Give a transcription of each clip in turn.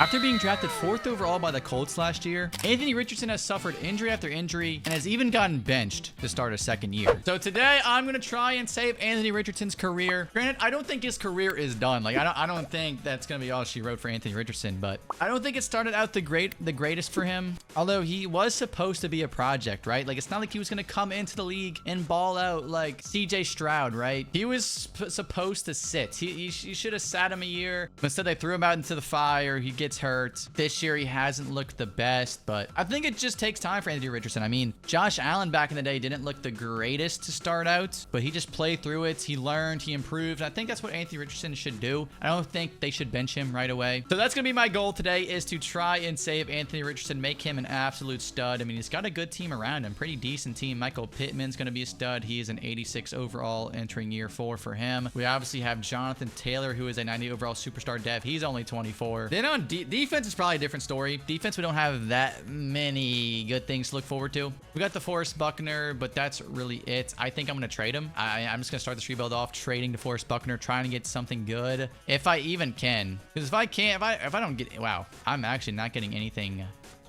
After being drafted 4th overall by the Colts last year, Anthony Richardson has suffered injury after injury and has even gotten benched to start his second year. So today, I'm going to try and save Anthony Richardson's career. Granted, I don't think his career is done. Like, I don't think that's going to be all she wrote for Anthony Richardson, but I don't think it started out the greatest for him. Although he was supposed to be a project, right? Like, it's not like he was going to come into the league and ball out like CJ Stroud, right? He was supposed to sit. He should have sat him a year. Instead, they threw him out into the fire. He gets hurt. This year, he hasn't looked the best, but I think it just takes time for Anthony Richardson. I mean, Josh Allen back in the day didn't look the greatest to start out, but he just played through it. He learned, he improved. I think that's what Anthony Richardson should do. I don't think they should bench him right away. So that's going to be my goal today, is to try and save Anthony Richardson, make him an absolute stud. I mean, he's got a good team around him, pretty decent team. Michael Pittman's going to be a stud. He is an 86 overall entering year 4 for him. We obviously have Jonathan Taylor, who is a 90 overall superstar dev. He's only 24. Then on defense is probably a different story. Defense, we don't have that many good things to look forward to. We got the DeForest Buckner, but that's really it. I think I'm going to trade him. I'm just going to start this rebuild off trading DeForest Buckner, trying to get something good if I even can. Because if I can't, if I don't get, wow, I'm actually not getting anything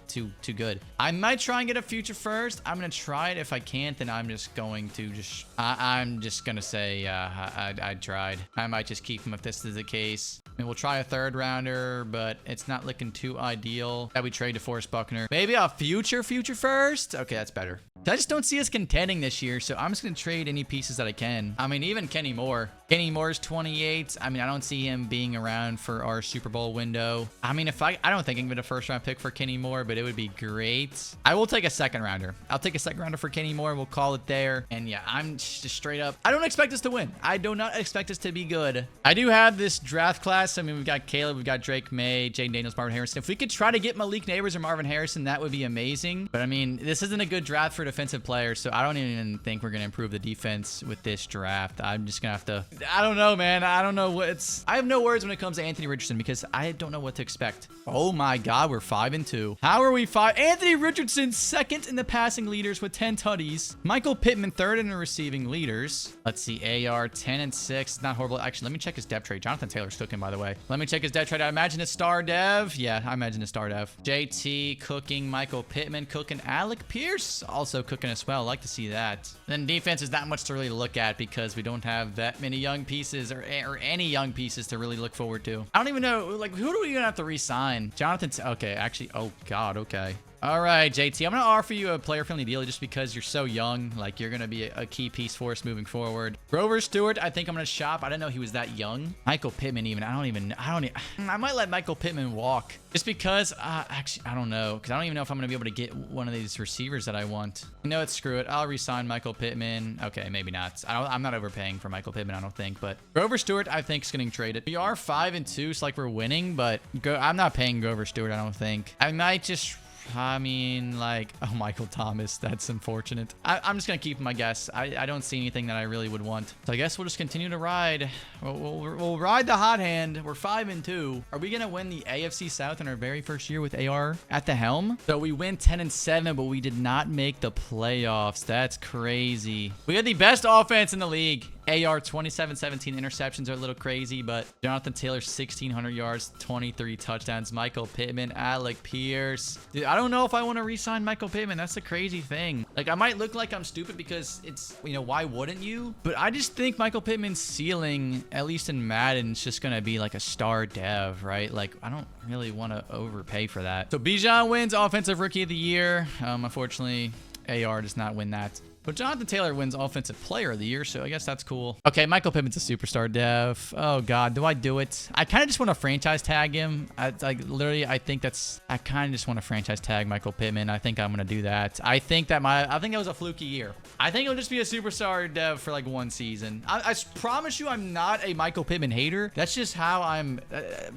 too good. I might try and get a future first. I'm gonna try it. If I can't, then I'm just going to I'm just gonna say I tried. I might just keep him if this is the case. I mean, we'll try a 3rd rounder, but it's not looking too ideal that we trade DeForest Buckner. Maybe a future first. Okay, that's better. I just don't see us contending this year, so I'm just going to trade any pieces that I can. I mean, even Kenny Moore. Kenny Moore's 28. I mean, I don't see him being around for our Super Bowl window. I mean, I don't think I can get a 1st round pick for Kenny Moore, but it would be great. I will take a 2nd rounder. I'll take a 2nd rounder for Kenny Moore. We'll call it there. And yeah, I'm just straight up. I don't expect us to win. I do not expect us to be good. I do have this draft class. I mean, we've got Caleb, we've got Drake May, Jaden Daniels, Marvin Harrison. If we could try to get Malik Neighbors or Marvin Harrison, that would be amazing. But I mean, this isn't a good draft for defensive players, so I don't even think we're going to improve the defense with this draft. I'm just going to have to, I don't know, man. I don't know I have no words when it comes to Anthony Richardson because I don't know what to expect. Oh my God, we're 5-2. How are we 5? Anthony Richardson 2nd in the passing leaders with 10 tutties. Michael Pittman 3rd in the receiving leaders. Let's see, AR 10-6. Not horrible. Actually, let me check his depth trade. Jonathan Taylor's cooking, by the way. Let me check his depth trade. I imagine it's star dev. Yeah, I imagine it's star dev. JT cooking. Michael Pittman cooking. Alec Pierce also cooking as well. I like to see that. Then defense is not much to really look at because we don't have that many young pieces or any young pieces to really look forward to. I don't even know, like, who do we gonna have to re-sign? Jonathan's okay, actually, oh God, okay. All right, JT, I'm going to offer you a player-friendly deal just because you're so young. Like, you're going to be a key piece for us moving forward. Grover Stewart, I think I'm going to shop. I didn't know he was that young. Michael Pittman even. I might let Michael Pittman walk just because, actually, I don't know. Because I don't even know if I'm going to be able to get one of these receivers that I want. You know what? Screw it. I'll re-sign Michael Pittman. Okay, maybe not. I'm not overpaying for Michael Pittman, I don't think. But Grover Stewart, I think, is getting traded. We are 5-2, so like we're winning. But I'm not paying Grover Stewart, I don't think. I might just... I mean, like, oh, Michael Thomas, that's unfortunate. I'm just going to keep him, I guess. I don't see anything that I really would want. So I guess we'll just continue to ride. We'll ride the hot hand. We're 5-2. Are we going to win the AFC South in our very first year with AR at the helm? So we win 10-7, but we did not make the playoffs. That's crazy. We had the best offense in the league. AR 27-17 interceptions are a little crazy, but Jonathan Taylor 1,600 yards, 23 touchdowns. Michael Pittman, Alec Pierce. Dude, I don't know if I want to re-sign Michael Pittman. That's the crazy thing. Like, I might look like I'm stupid because it's, you know, why wouldn't you? But I just think Michael Pittman's ceiling, at least in Madden, is just going to be like a star dev, right? Like, I don't really want to overpay for that. So Bijan wins Offensive Rookie of the Year. Unfortunately, AR does not win that. But Jonathan Taylor wins Offensive Player of the Year, so I guess that's cool. Okay, Michael Pittman's a superstar dev. Oh, God, do I do it? I kind of just want to franchise tag him. I kind of just want to franchise tag Michael Pittman. I think I'm going to do that. I think it was a fluky year. I think it'll just be a superstar dev for like 1 season. I promise you I'm not a Michael Pittman hater. That's just how I'm,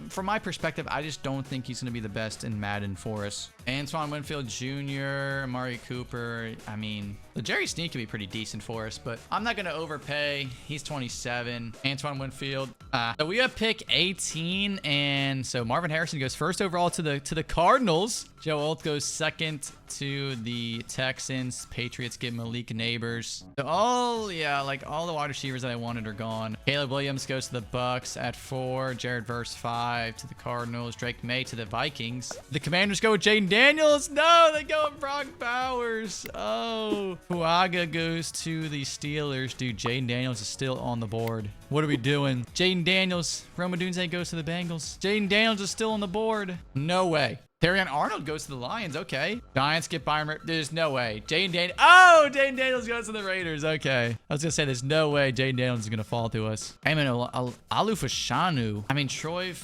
from my perspective, I just don't think he's going to be the best in Madden for us. Antoine Winfield Jr., Amari Cooper, I mean... The Jerry Sneak could be pretty decent for us, but I'm not going to overpay. He's 27. Antoine Winfield. So we have pick 18, and so Marvin Harrison goes first overall to the Cardinals. Joe Alt goes second to the Texans. Patriots get Malik Neighbors. So all the wide receivers that I wanted are gone. Caleb Williams goes to the Bucks at 4. Jared Verse 5 to the Cardinals. Drake May to the Vikings. The Commanders go with Jaden Daniels. No, they go with Brock Bowers. Oh. Huaga goes to the Steelers. Dude, Jaden Daniels is still on the board. What are we doing? Jaden Daniels. Roma Dunze goes to the Bengals. Jaden Daniels is still on the board. No way. Terrion Arnold goes to the Lions. Okay. Giants get Byron. There's no way. Jaden Daniels. Oh, Jaden Daniels goes to the Raiders. Okay. I was going to say there's no way Jaden Daniels is going to fall to us. I mean, Alu Fashanu. I mean, Troy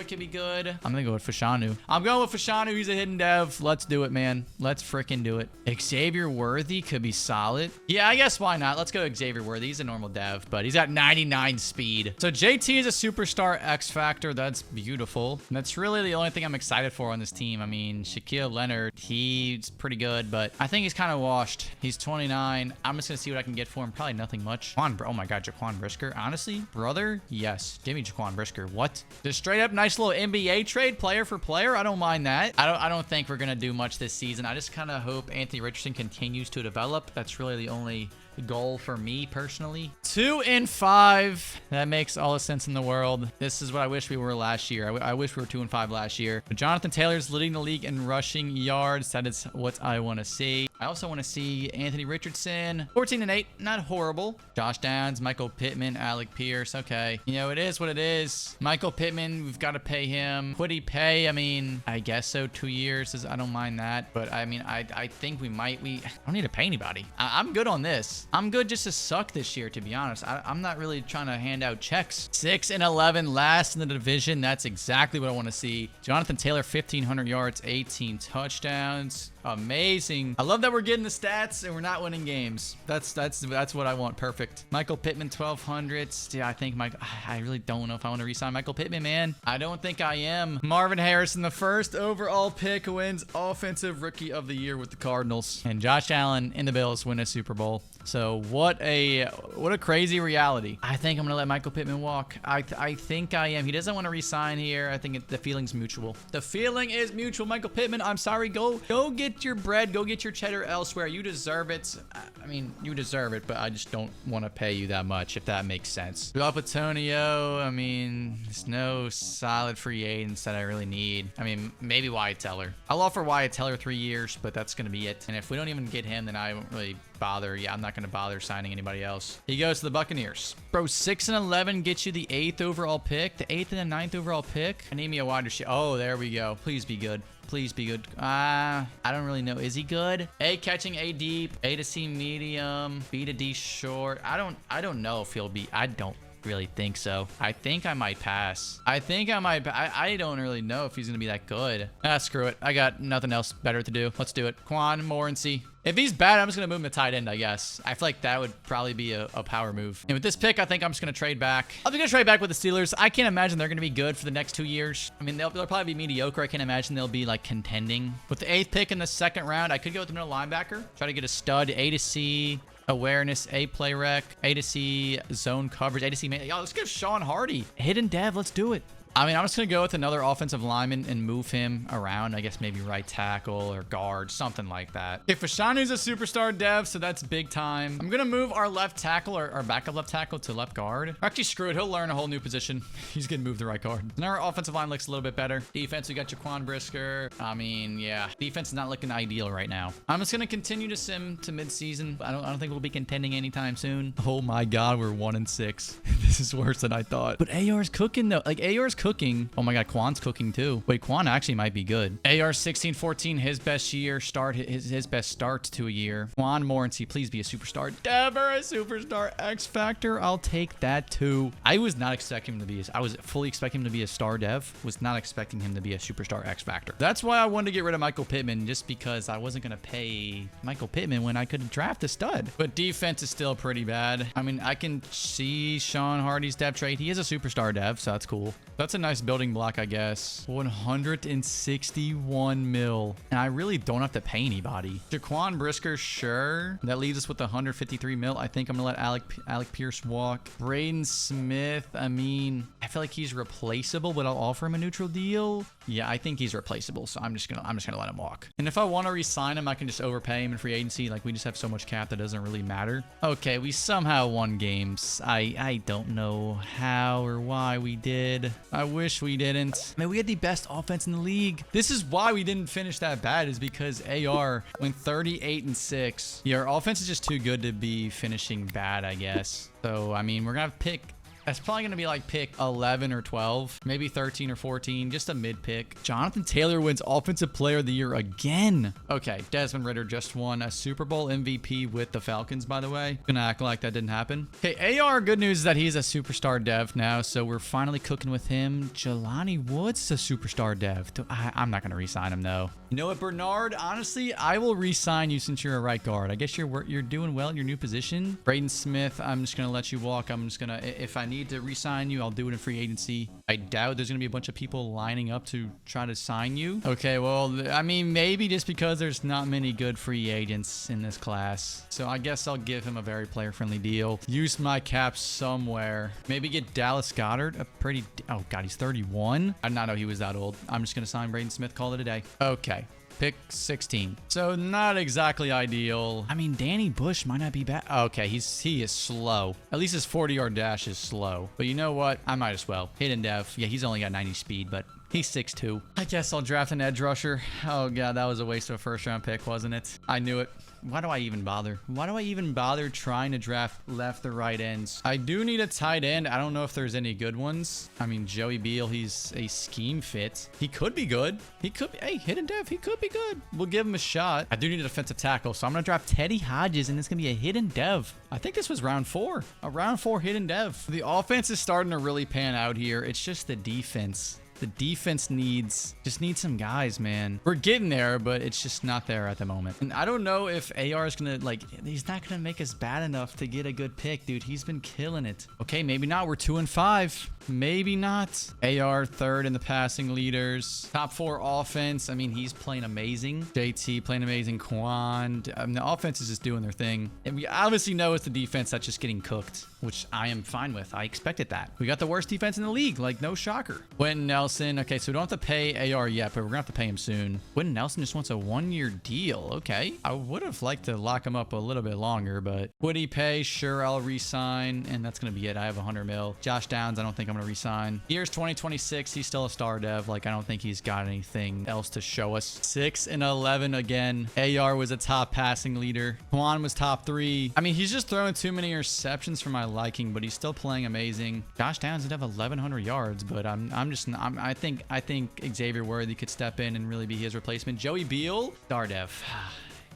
could be good. I'm going to go with Fashanu. I'm going with Fashanu. He's a hidden dev. Let's do it, man. Let's freaking do it. Xavier Worthy could be solid. Yeah, I guess why not? Let's go Xavier Worthy. He's a normal dev, but he's got 99 speed. So JT is a superstar X Factor. That's beautiful. And that's really the only thing I'm excited for on this team. I mean, Shaquille Leonard, he's pretty good, but I think he's kind of washed. He's 29. I'm just going to see what I can get for him. Probably nothing much. Oh my God, Jaquan Brisker. Honestly, brother, yes. Give me Jaquan Brisker. What? Just straight up nice little NBA trade, player for player. I don't mind that. I don't think we're going to do much this season. I just kind of hope Anthony Richardson continues to develop. That's really the only goal for me personally. 2-5. That makes all the sense in the world. This is what I wish we were last year. I wish we were 2-5 last year. But Jonathan Taylor's leading the league in rushing yards. That is what I want to see. I also want to see Anthony Richardson. 14-8. Not horrible. Josh Downs, Michael Pittman, Alec Pierce. Okay. You know, it is what it is. Michael Pittman, we've got to pay him. Would he pay? I mean, I guess so. 2 years. I don't mind that. But I mean, I think we don't need to pay anybody. I'm good on this. I'm good just to suck this year, to be honest. I'm not really trying to hand out checks. 6-11, last in the division. That's exactly what I want to see. Jonathan Taylor, 1,500 yards, 18 touchdowns. Amazing. I love that we're getting the stats and we're not winning games. That's what I want. Perfect. Michael Pittman, 1,200. Yeah, I really don't know if I want to re-sign Michael Pittman, man. I don't think I am. Marvin Harrison, the first overall pick, wins Offensive Rookie of the Year with the Cardinals. And Josh Allen and the Bills win a Super Bowl. So what a crazy reality. I think I'm going to let Michael Pittman walk. I think I am. He doesn't want to re-sign here. I think the feeling's mutual. The feeling is mutual. Michael Pittman, I'm sorry. Go get your bread. Go get your cheddar elsewhere. You deserve it. I mean, you deserve it, but I just don't want to pay you that much, if that makes sense. Rudolph Antonio, I mean, there's no solid free agents that I really need. I mean, maybe Wyatt Teller. I'll offer Wyatt Teller 3 years, but that's going to be it. And if we don't even get him, then I won't really bother. Yeah, I'm not going to bother signing anybody else. He goes to the Buccaneers. Bro, 6-11 gets you the 8th overall pick. The 8th and the 9th overall pick. I need me a wide receiver. Oh, there we go. Please be good. Please be good. I don't really know. Is he good? A catching, A deep, A to C medium, B to D short. I don't know if he'll be. I don't really think so. I think I might pass. I don't really know if he's gonna be that good. Screw it. I got nothing else better to do. Let's do it. Quan Morency. If he's bad, I'm just going to move him to tight end, I guess. I feel like that would probably be a power move. And with this pick, I think I'm just going to trade back. I'm going to trade back with the Steelers. I can't imagine they're going to be good for the next 2 years. I mean, they'll probably be mediocre. I can't imagine they'll be, like, contending. With the 8th pick in the 2nd round, I could go with the middle linebacker. Try to get a stud, A to C awareness, A play rec, A to C zone coverage, A to C. Yo, let's give Sean Hardy. Hidden dev. Let's do it. I mean, I'm just going to go with another offensive lineman and move him around. I guess maybe right tackle or guard, something like that. Okay, Fashanu's a superstar dev, so that's big time. I'm going to move our left tackle, or our backup left tackle, to left guard. Actually, screw it. He'll learn a whole new position. He's going to move the right guard. And our offensive line looks a little bit better. Defense, we got Jaquan Brisker. I mean, yeah. Defense is not looking ideal right now. I'm just going to continue to sim to midseason. I don't think we'll be contending anytime soon. Oh my God, we're 1-6. This is worse than I thought. But AR's cooking, though. Like, AR's cooking. Oh my God, Quan's cooking too. Wait, Quan actually might be good. AR 16-14, his best year start, his best start to a year. Quan Morency, please be a superstar. Never a superstar X Factor. I'll take that too. I was not expecting him to be, I was fully expecting him to be a star dev. Was not expecting him to be a superstar X Factor. That's why I wanted to get rid of Michael Pittman, just because I wasn't going to pay Michael Pittman when I could draft a stud. But defense is still pretty bad. I mean, I can see Sean Hardy's dev trade. He is a superstar dev, so that's cool. That's a nice building block, I guess. 161 mil. And I really don't have to pay anybody. Jaquan Brisker, sure. That leaves us with 153 mil. I think I'm gonna let Alec Pierce walk. Braden Smith, I mean, I feel like he's replaceable, but I'll offer him a neutral deal. Yeah, I think he's replaceable, so I'm just gonna let him walk. And if I want to re-sign him, I can just overpay him in free agency. Like, we just have so much cap that doesn't really matter. Okay, we somehow won games. I don't know how or why we did. I wish we didn't. Man, we had the best offense in the league. This is why we didn't finish that bad, is because AR went 38-6. Yeah, our offense is just too good to be finishing bad, I guess. So, I mean, we're gonna have to pick. That's probably going to be like pick 11 or 12, maybe 13 or 14, just a mid pick. Jonathan Taylor wins Offensive Player of the Year again. Okay, Desmond Ridder just won a Super Bowl MVP with the Falcons, by the way. Gonna act like that didn't happen. Okay, AR, good news is that he's a superstar dev now, so we're finally cooking with him. Jelani Woods is a superstar dev. I'm not going to re-sign him, though. You know what, Bernard? Honestly, I will re-sign you since you're a right guard. I guess you're doing well in your new position. Braden Smith, I'm just going to let you walk. I'm just going to, if I need to re-sign you, I'll do it in free agency. I doubt there's gonna be a bunch of people lining up to try to sign you. Okay, well, I mean, maybe just because there's not many good free agents in this class, so I guess I'll give him a very player-friendly deal. Use my cap somewhere. Maybe get Dallas Goedert, a pretty, oh god, he's 31. I did not know he was that old. I'm just gonna sign Braden Smith, call it a day. Okay, pick 16. So not exactly ideal. I mean, Danny Bush might not be bad. Okay, he is slow. At least his 40-yard dash is slow. But you know what? I might as well. Hidden dev. Yeah, he's only got 90 speed, but he's 6'2". I guess I'll draft an edge rusher. Oh god, that was a waste of a first-round pick, wasn't it? I knew it. Why do I even bother? Why do I even bother trying to draft left or right ends? I do need a tight end. I don't know if there's any good ones. I mean, Joey Beal, he's a scheme fit. He could be good. He could be, hey, hidden dev, he could be good. We'll give him a shot. I do need a defensive tackle, so I'm going to draft Teddy Hodges, and it's going to be a hidden dev. I think this was round 4. A round 4 hidden dev. The offense is starting to really pan out here. It's just the defense. The defense just needs some guys, man. We're getting there, but it's just not there at the moment. And I don't know if AR is gonna, like, he's not gonna make us bad enough to get a good pick, dude. He's been killing it. Okay, maybe not. We're 2-5. Maybe not. AR third in the passing leaders. Top 4 offense. I mean, he's playing amazing. JT playing amazing. Quan. The offense is just doing their thing. And we obviously know it's the defense that's just getting cooked, which I am fine with. I expected that. We got the worst defense in the league. Like, no shocker. Quentin Nelson. Okay, so we don't have to pay AR yet, but we're gonna have to pay him soon. Quentin Nelson just wants a 1-year deal. Okay. I would have liked to lock him up a little bit longer, but would he pay? Sure, I'll re-sign, and that's gonna be it. I have 100 mil. Josh Downs, I don't think I'm gonna re-sign. Year's 2026. He's still a star dev. Like, I don't think he's got anything else to show us. 6-11 again. AR was a top passing leader. Quan was top 3. I mean, he's just throwing too many interceptions for my liking, but he's still playing amazing. Josh Downs did have 1,100 yards, but I think Xavier Worthy could step in and really be his replacement. Joey Beal, star dev.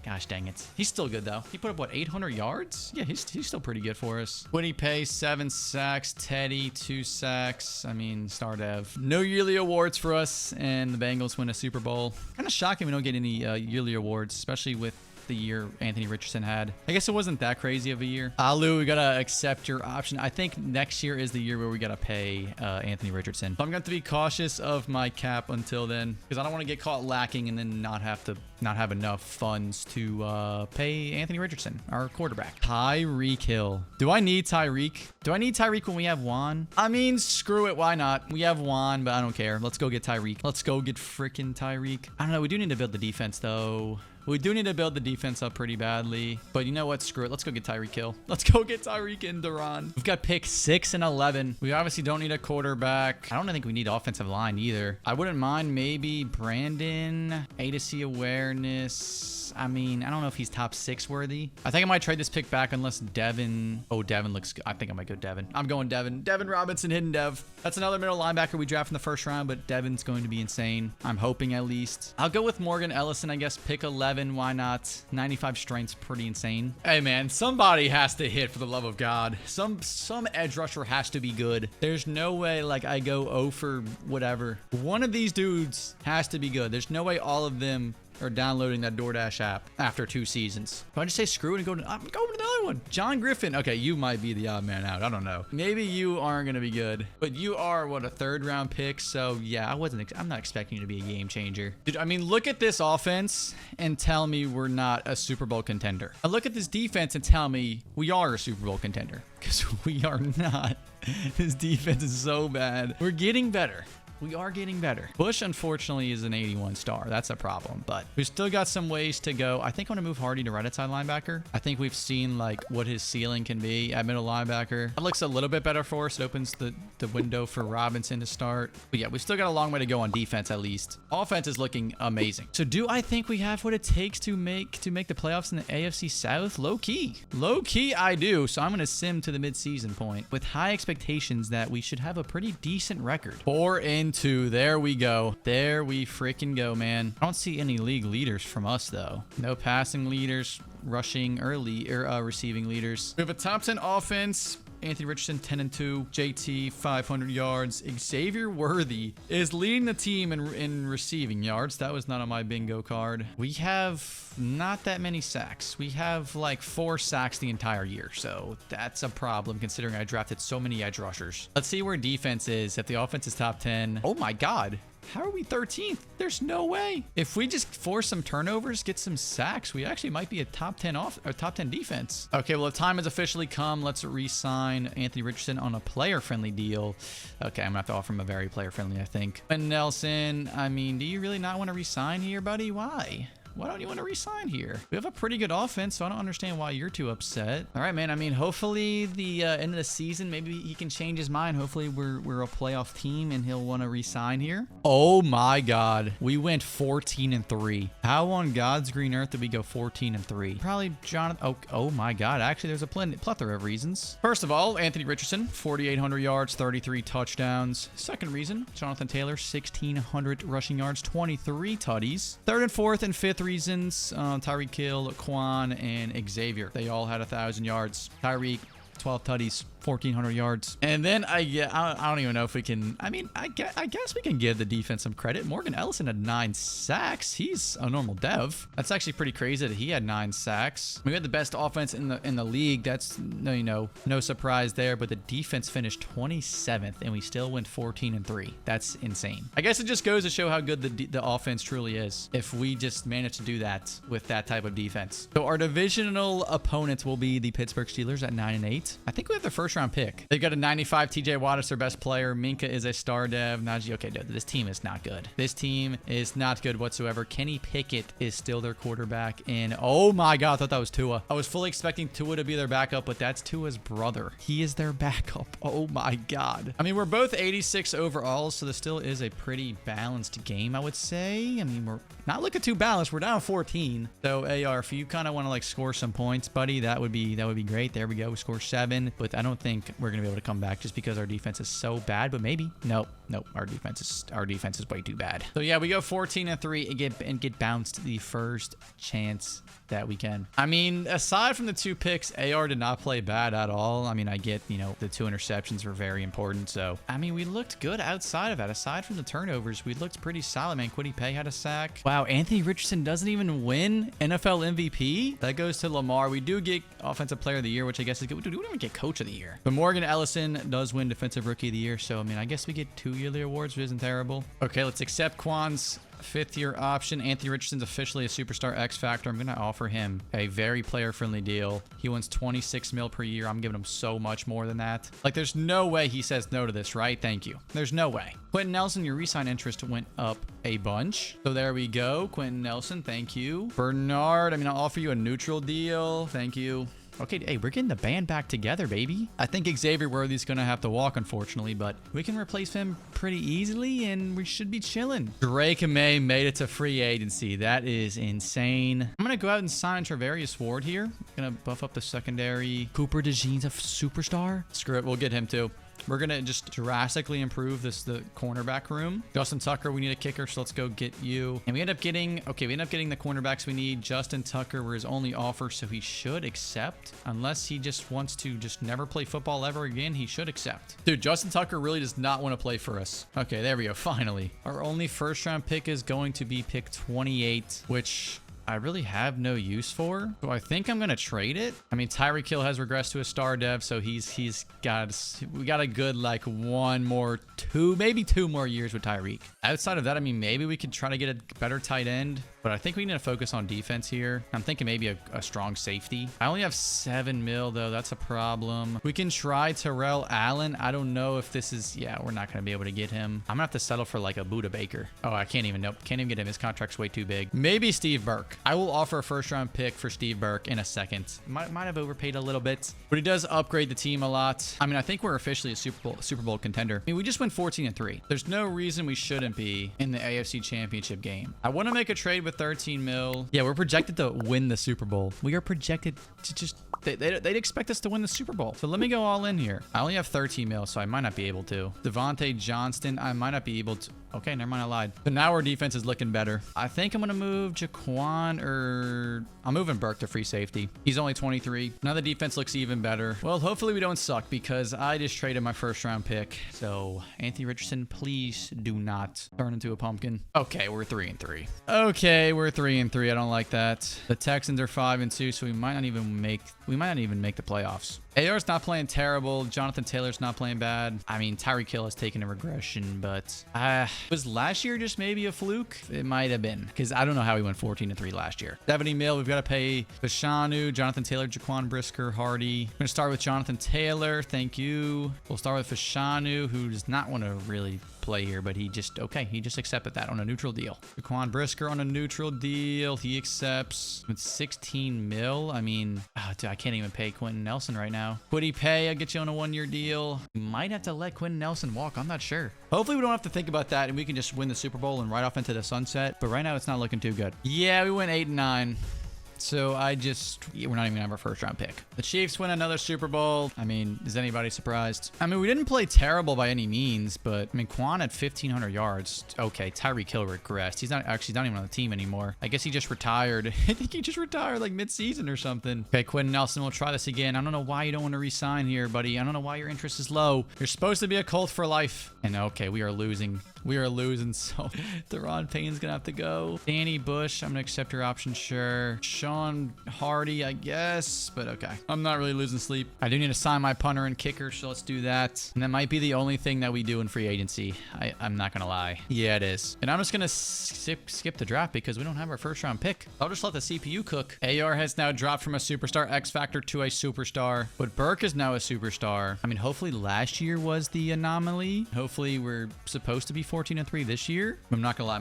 Gosh dang it. He's still good, though. He put up, what, 800 yards? Yeah, he's still pretty good for us. Would he pay 7 sacks? Teddy, 2 sacks. I mean, star dev. No yearly awards for us, and the Bengals win a Super Bowl. Kind of shocking we don't get any yearly awards, especially with the year Anthony Richardson had. I guess it wasn't that crazy of a year. Alu, we gotta accept your option. I think next year is the year where we gotta pay Anthony Richardson. So I'm gonna have to be cautious of my cap until then, because I don't want to get caught lacking and then not have enough funds to pay Anthony Richardson, our quarterback. Tyreek Hill. Do I need Tyreek? Do I need Tyreek when we have Juan? I mean, screw it. Why not? We have Juan, but I don't care. Let's go get Tyreek. Let's go get freaking Tyreek. I don't know. We do need to build the defense, though. We do need to build the defense up pretty badly. But you know what? Screw it. Let's go get Tyreek Hill. Let's go get Tyreek and Duran. We've got pick 6-11. We obviously don't need a quarterback. I don't think we need offensive line either. I wouldn't mind maybe Brandon. A to C awareness. I mean, I don't know if he's top 6 worthy. I think I might trade this pick back unless Devin. Oh, Devin looks good. I think I might go Devin. I'm going Devin. Devin Robinson, hidden dev. That's another middle linebacker we draft in the first round, but Devin's going to be insane. I'm hoping at least. I'll go with Morgan Ellison, I guess. Pick 11. Why not? 95 strength's pretty insane. Hey, man, somebody has to hit, for the love of God. Some edge rusher has to be good. There's no way, like, I go 0 for whatever. One of these dudes has to be good. There's no way all of them are downloading that DoorDash app after 2 seasons. Do I just say screw it and go to the other another one. John Griffin. Okay, you might be the odd man out. I don't know. Maybe you aren't going to be good, but you are, what, a 3rd round pick? So yeah, I'm not expecting you to be a game changer. Dude, I mean, look at this offense and tell me we're not a Super Bowl contender. I look at this defense and tell me we are a Super Bowl contender, because we are not. This defense is so bad. We're getting better. We are getting better. Bush, unfortunately, is an 81 star. That's a problem, but we've still got some ways to go. I think I want to move Hardy to right outside linebacker. I think we've seen like what his ceiling can be at middle linebacker. That looks a little bit better for us. It opens the window for Robinson to start. But yeah, we still got a long way to go on defense at least. Offense is looking amazing. So do I think we have what it takes to make the playoffs in the AFC South? Low key. Low key, I do. So I'm going to sim to the midseason point with high expectations that we should have a pretty decent record. 4-2. There we go. There we freaking go, man. I don't see any league leaders from us, though. No passing leaders, rushing, or receiving leaders. We have a top 10 offense. Anthony Richardson, 10-2. JT, 500 yards. Xavier Worthy is leading the team in receiving yards. That was not on my bingo card. We have not that many sacks. We have like 4 sacks the entire year. So that's a problem considering I drafted so many edge rushers. Let's see where defense is. If the offense is top 10. Oh my God. How are we 13th? There's no way. If we just force some turnovers, get some sacks, we actually might be a top 10 defense. Okay, well, the time has officially come. Let's re-sign Anthony Richardson on a player-friendly deal. Okay, I'm gonna have to offer him a very player-friendly, I think. And Nelson, I mean, do you really not want to re-sign here, buddy? Why? Why don't you want to re-sign here? We have a pretty good offense, so I don't understand why you're too upset. All right, man. I mean, hopefully the end of the season, maybe he can change his mind. Hopefully we're a playoff team and he'll want to re-sign here. Oh my God. We went 14-3. How on God's green earth did we go 14-3? Probably Jonathan. Oh my God. Actually, there's a plethora of reasons. First of all, Anthony Richardson, 4,800 yards, 33 touchdowns. Second reason, Jonathan Taylor, 1,600 rushing yards, 23 tutties. Third and fourth and fifth reasons, Tyreek Hill, Quan, and Xavier. They all had 1,000 yards. Tyreek, 12 tutties, 1,400 yards. And then I don't even know if we can. I mean, I guess we can give the defense some credit. Morgan Ellison had 9 sacks. He's a normal dev. That's actually pretty crazy that he had 9 sacks. We had the best offense in the league. That's no surprise there. But the defense finished 27th, and we still went 14-3. That's insane. I guess it just goes to show how good the offense truly is. If we just manage to do that with that type of defense. So our divisional opponents will be the Pittsburgh Steelers at 9-8. I think we have the first round pick. They got a 95. TJ Watt is their best player. Minka is a star dev. Najee. Okay, no, this team is not good. This team is not good whatsoever. Kenny Pickett is still their quarterback. And oh my God, I thought that was Tua. I was fully expecting Tua to be their backup, but that's Tua's brother. He is their backup. Oh my God. I mean, we're both 86 overall, so this still is a pretty balanced game, I would say. I mean, we're not looking too balanced. We're down 14. So AR, if you kind of want to like score some points, buddy, that would be great. There we go. We score 7, but I don't think we're gonna be able to come back just because our defense is so bad. But maybe. Nope. Our defense is way too bad. So yeah, we go 14-3 and get bounced the first chance that we can. I mean, aside from the 2 picks, AR did not play bad at all. I mean, I get, the 2 interceptions were very important. So, I mean, we looked good outside of that. Aside from the turnovers, we looked pretty solid, man. Kwity Paye had a sack. Wow, Anthony Richardson doesn't even win NFL MVP? That goes to Lamar. We do get Offensive Player of the Year, which I guess is good. We don't even get Coach of the Year. But Morgan Ellison does win Defensive Rookie of the Year. So, I mean, I guess we get 2 yearly awards, which isn't terrible. Okay, let's accept Quan's 5th-year option. Anthony Richardson's officially a superstar X Factor. I'm going to offer him a very player-friendly deal. He wants 26 mil per year. I'm giving him so much more than that. Like, there's no way he says no to this, right? Thank you. There's no way. Quentin Nelson, your re-sign interest went up a bunch. So there we go. Quentin Nelson, thank you. Bernard, I'll offer you a neutral deal. Thank you. Okay, hey, we're getting the band back together, baby. I think Xavier Worthy's going to have to walk, unfortunately, but we can replace him pretty easily, and we should be chilling. Drake May made it to free agency. That is insane. I'm going to go out and sign Travarius Ward here. Going to buff up the secondary. Cooper DeJean's a superstar. Screw it, we'll get him too. We're going to just drastically improve the cornerback room. Justin Tucker, we need a kicker, so let's go get you. And we end up getting the cornerbacks we need. Justin Tucker were his only offer, so he should accept. Unless he just wants to just never play football ever again, he should accept. Dude, Justin Tucker really does not want to play for us. Okay, there we go, finally. Our only first-round pick is going to be pick 28, which I really have no use for. So I think I'm going to trade it. I mean, Tyreek Hill has regressed to a star dev, so we got a good like maybe two more years with Tyreek. Outside of that, I mean, maybe we could try to get a better tight end, but I think we need to focus on defense here. I'm thinking maybe a strong safety. I only have 7 mil though. That's a problem. We can try Terrell Allen. I don't know if this is, yeah, we're not going to be able to get him. I'm gonna have to settle for like a Buda Baker. Oh, I can't even get him. His contract's way too big. Maybe Steve Burke. I will offer a first round pick for Steve Burke in a second. Might have overpaid a little bit, but he does upgrade the team a lot. I mean, I think we're officially a Super Bowl contender. I mean, we just went 14-3. There's no reason we shouldn't be in the AFC Championship game. I want to make a trade with 13 mil. Yeah, we're projected to win the Super Bowl. We are projected to just... They'd expect us to win the Super Bowl. So let me go all in here. I only have 13 mil, so I might not be able to. Devontae Johnston, I might not be able to. Okay, never mind, I lied. So now our defense is looking better. I think I'm going to move Jaquan, or I'm moving Burke to free safety. He's only 23. Now the defense looks even better. Well, hopefully we don't suck because I just traded my first round pick. So Anthony Richardson, please do not turn into a pumpkin. Okay, we're 3-3. Okay, we're 3-3. I don't like that. The Texans are 5-2, so we might not even make the playoffs. AR's not playing terrible. Jonathan Taylor's not playing bad. I mean, Tyreek Hill has taken a regression, but was last year just maybe a fluke? It might have been, because I don't know how he went 14-3 last year. 70 mil. We've got to pay Fashanu, Jonathan Taylor, Jaquan Brisker, Hardy. I'm going to start with Jonathan Taylor. Thank you. We'll start with Fashanu, who does not want to really play here, but he just accepted that on a neutral deal. Jaquan Brisker on a neutral deal. He accepts with 16 mil. I mean, dude, I can't even pay Quentin Nelson right now. Would he pay? I'll get you on a 1-year deal. We might have to let Quentin Nelson walk. I'm not sure. Hopefully we don't have to think about that and we can just win the Super Bowl and ride off into the sunset. But right now it's not looking too good. Yeah, we went 8-9. So we're not even gonna have our first round pick. The Chiefs win another Super Bowl. I mean, is anybody surprised? I mean, we didn't play terrible by any means, but I mean, Quan had 1,500 yards. Okay, Tyreek Hill regressed. He's not even on the team anymore. I guess he just retired. I think he just retired like mid-season or something. Okay, Quentin Nelson, we'll try this again. I don't know why you don't want to re-sign here, buddy. I don't know why your interest is low. You're supposed to be a Colt for life. And okay, we are losing. We are losing, so Deron Payne's gonna have to go. Danny Bush, I'm gonna accept your option, sure. Sean Hardy, I guess, but okay. I'm not really losing sleep. I do need to sign my punter and kicker, so let's do that. And that might be the only thing that we do in free agency. I'm not gonna lie. Yeah, it is. And I'm just gonna skip the draft because we don't have our first round pick. I'll just let the CPU cook. AR has now dropped from a superstar X Factor to a superstar, but Burke is now a superstar. I mean, hopefully last year was the anomaly. Hopefully we're supposed to be 14-3 this year. I'm not gonna lie,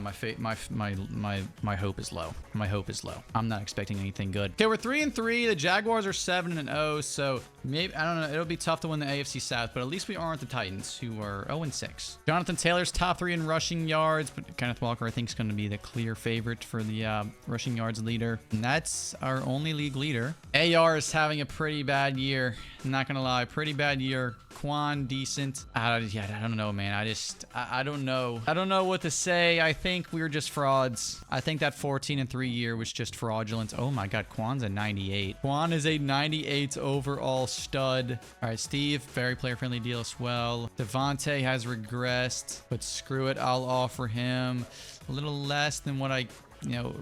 my hope is low. My hope is low. I'm not expecting anything good. Okay, we're 3-3. The Jaguars are 7-0, so maybe, I don't know, it'll be tough to win the AFC South, but at least we aren't the Titans, who are 0-6. Jonathan Taylor's top 3 in rushing yards, but Kenneth Walker I think is going to be the clear favorite for the rushing yards leader, and that's our only league leader. AR is having a pretty bad year. I'm not gonna lie, pretty bad year. Quan decent. I don't know, man. I don't know. I don't know what to say. I think we were just frauds. I think that 14-3 year was just fraudulent. Oh my God, Quan's a 98. Quan is a 98 overall stud. All right, Steve, very player-friendly deal as well. Devontae has regressed, but screw it. I'll offer him a little less than what I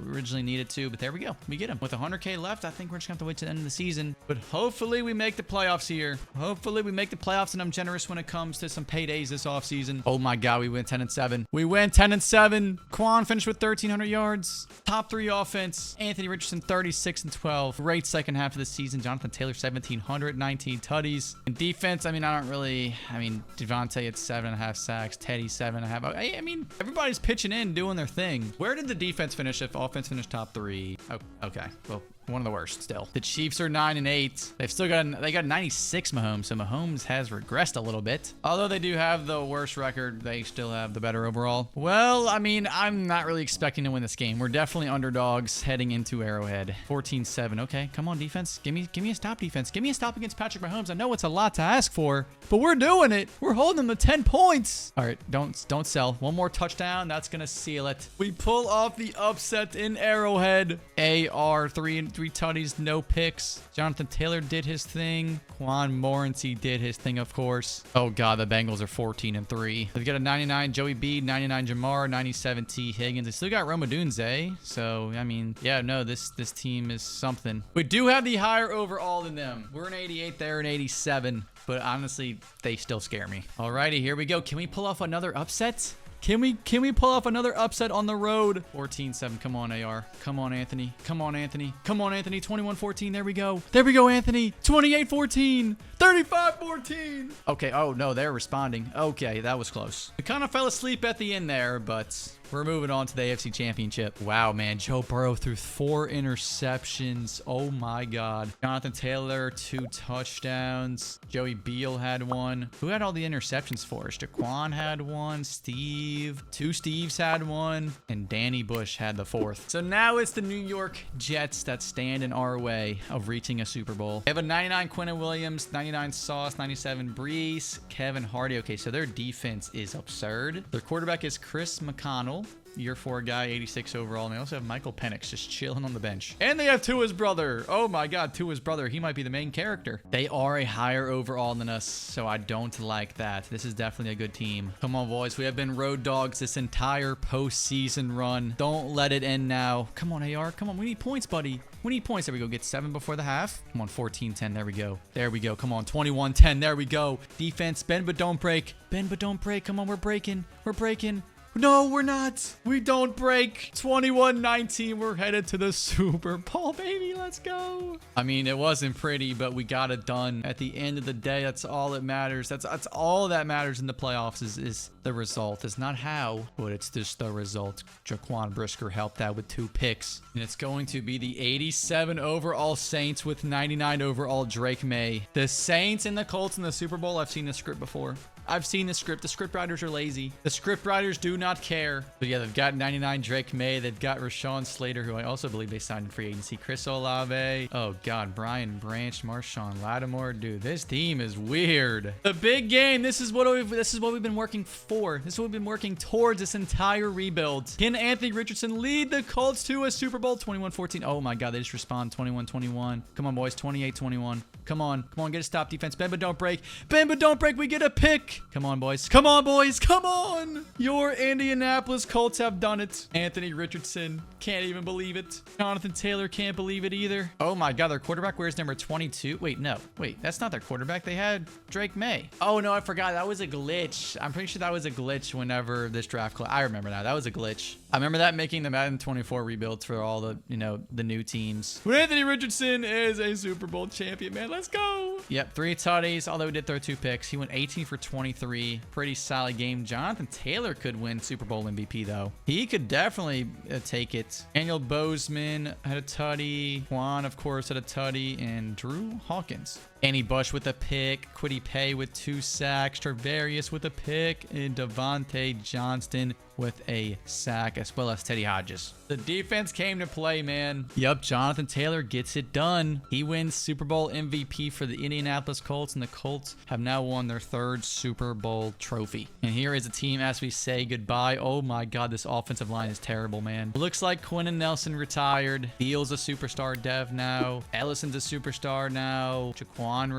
originally needed to, but there we go. We get him. With 100K left, I think we're just gonna have to wait to the end of the season. But hopefully we make the playoffs here. Hopefully we make the playoffs, and I'm generous when it comes to some paydays this offseason. Oh my God, we went 10-7. We went 10-7. Quan finished with 1,300 yards. Top 3 offense. Anthony Richardson, 36-12. Great second half of the season. Jonathan Taylor, 1,700, 19 tutties. And defense, I mean, Devontae at 7.5 sacks. Teddy, 7.5. I mean, everybody's pitching in, doing their thing. Where did the defense finish if offense finished top 3? Oh, okay. Well, one of the worst still. The Chiefs are 9-8. They got 96 Mahomes, so Mahomes has regressed a little bit. Although they do have the worst record, they still have the better overall. Well, I mean, I'm not really expecting to win this game. We're definitely underdogs heading into Arrowhead. 14-7. Okay, come on, defense. Give me a stop, defense. Give me a stop against Patrick Mahomes. I know it's a lot to ask for, but we're doing it. We're holding them to 10 points. All right, don't sell. One more touchdown. That's gonna seal it. We pull off the upset in Arrowhead. AR 3-3. 3 tutties, no picks. Jonathan Taylor did his thing. Quan Morency did his thing, of course. Oh, God, the Bengals are 14-3. They've got a 99 Joey B, 99 Jamar, 97 T Higgins. They still got Romadunze. So, I mean, yeah, no, this team is something. We do have the higher overall than them. We're an 88, they're an 87. But honestly, they still scare me. Alrighty, here we go. Can we pull off another upset? Can we pull off another upset on the road? 14-7. Come on, AR. Come on, Anthony. Come on, Anthony. Come on, Anthony. 21-14. There we go. There we go, Anthony. 28-14. 35-14. Okay. Oh, no. They're responding. Okay. That was close. We kind of fell asleep at the end there, but we're moving on to the AFC Championship. Wow, man. Joe Burrow threw 4 interceptions. Oh, my God. Jonathan Taylor, 2 touchdowns. Joey Beal had 1. Who had all the interceptions for us? Jaquan had 1. Steve. 2 Steves had 1. And Danny Bush had the 4th. So now it's the New York Jets that stand in our way of reaching a Super Bowl. They have a 99 Quinnen Williams, 99 Sauce, 97 Brees, Kevin Hardy. Okay, so their defense is absurd. Their quarterback is Chris McConnell. Year 4 guy, 86 overall. And they also have Michael Penix just chilling on the bench. And they have Tua's brother. Oh my God, Tua's brother. He might be the main character. They are a higher overall than us, so I don't like that. This is definitely a good team. Come on, boys. We have been road dogs this entire postseason run. Don't let it end now. Come on, AR. Come on. We need points, buddy. We need points. There we go. Get 7 before the half. Come on, 14-10. There we go. There we go. Come on, 21-10. There we go. Defense, bend but don't break. Bend but don't break. Come on, we're breaking. We're breaking. No, we're not. We don't break. 21-19. We're headed to the Super Bowl, baby. Let's go. I mean, it wasn't pretty, but we got it done. At the end of the day, that's all that matters. That's all that matters in the playoffs is the result. It's not how, but it's just the result. Jaquan Brisker helped out with 2 picks. And it's going to be the 87 overall Saints with 99 overall Drake May. The Saints and the Colts in the Super Bowl. I've seen this script before. I've seen the script. The script writers are lazy. The script writers do not care. But yeah, they've got 99 Drake May. They've got Rashawn Slater, who I also believe they signed in free agency. Chris Olave. Oh, God. Brian Branch, Marshawn Lattimore. Dude, this team is weird. The big game. This is what we've been working for. This is what we've been working towards this entire rebuild. Can Anthony Richardson lead the Colts to a Super Bowl? 21-14. Oh, my God. They just respond. 21-21. Come on, boys. 28-21. Come on. Come on. Get a stop defense. Bend but don't break. Bend but don't break. We get a pick. Come on, boys. Come on, boys. Come on. Your Indianapolis Colts have done it. Anthony Richardson can't even believe it. Jonathan Taylor can't believe it either. Oh, my God. Their quarterback wears number 22. Wait, no. Wait, that's not their quarterback. They had Drake May. Oh, no, I forgot. That was a glitch. I'm pretty sure that was a glitch whenever this draft. I remember now. That was a glitch. I remember that making the Madden 24 rebuilds for all the, the new teams. But Anthony Richardson is a Super Bowl champion, man. Let's go. Yep, 3 tutties, although he did throw 2 picks. He went 18 for 23. Pretty solid game. Jonathan Taylor could win Super Bowl MVP, though. He could definitely take it. Daniel Bozeman had a tutty. Juan, of course, had a tutty. And Drew Hawkins. Annie Bush with a pick. Quiddy Pay with 2 sacks. Travarius with a pick. And Devontae Johnston with a sack, as well as Teddy Hodges. The defense came to play, man. Yep, Jonathan Taylor gets it done. He wins Super Bowl MVP for the Indianapolis Colts, and the Colts have now won their 3rd Super Bowl trophy. And here is a team as we say goodbye. Oh my God, this offensive line is terrible, man. It looks like Quentin Nelson retired. Beal's a superstar dev now. Ellison's a superstar now. Jaquan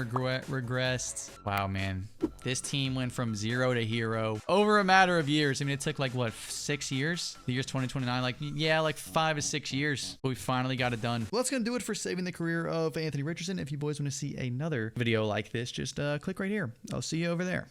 regressed. Wow, man. This team went from 0 to hero over a matter of years. I mean, it took like, what, 6 years? The year's 2029. Like, yeah, like 5 to 6 years. But we finally got it done. Well, that's going to do it for saving the career of Anthony Richardson. If you boys want to see another video like this, just click right here. I'll see you over there.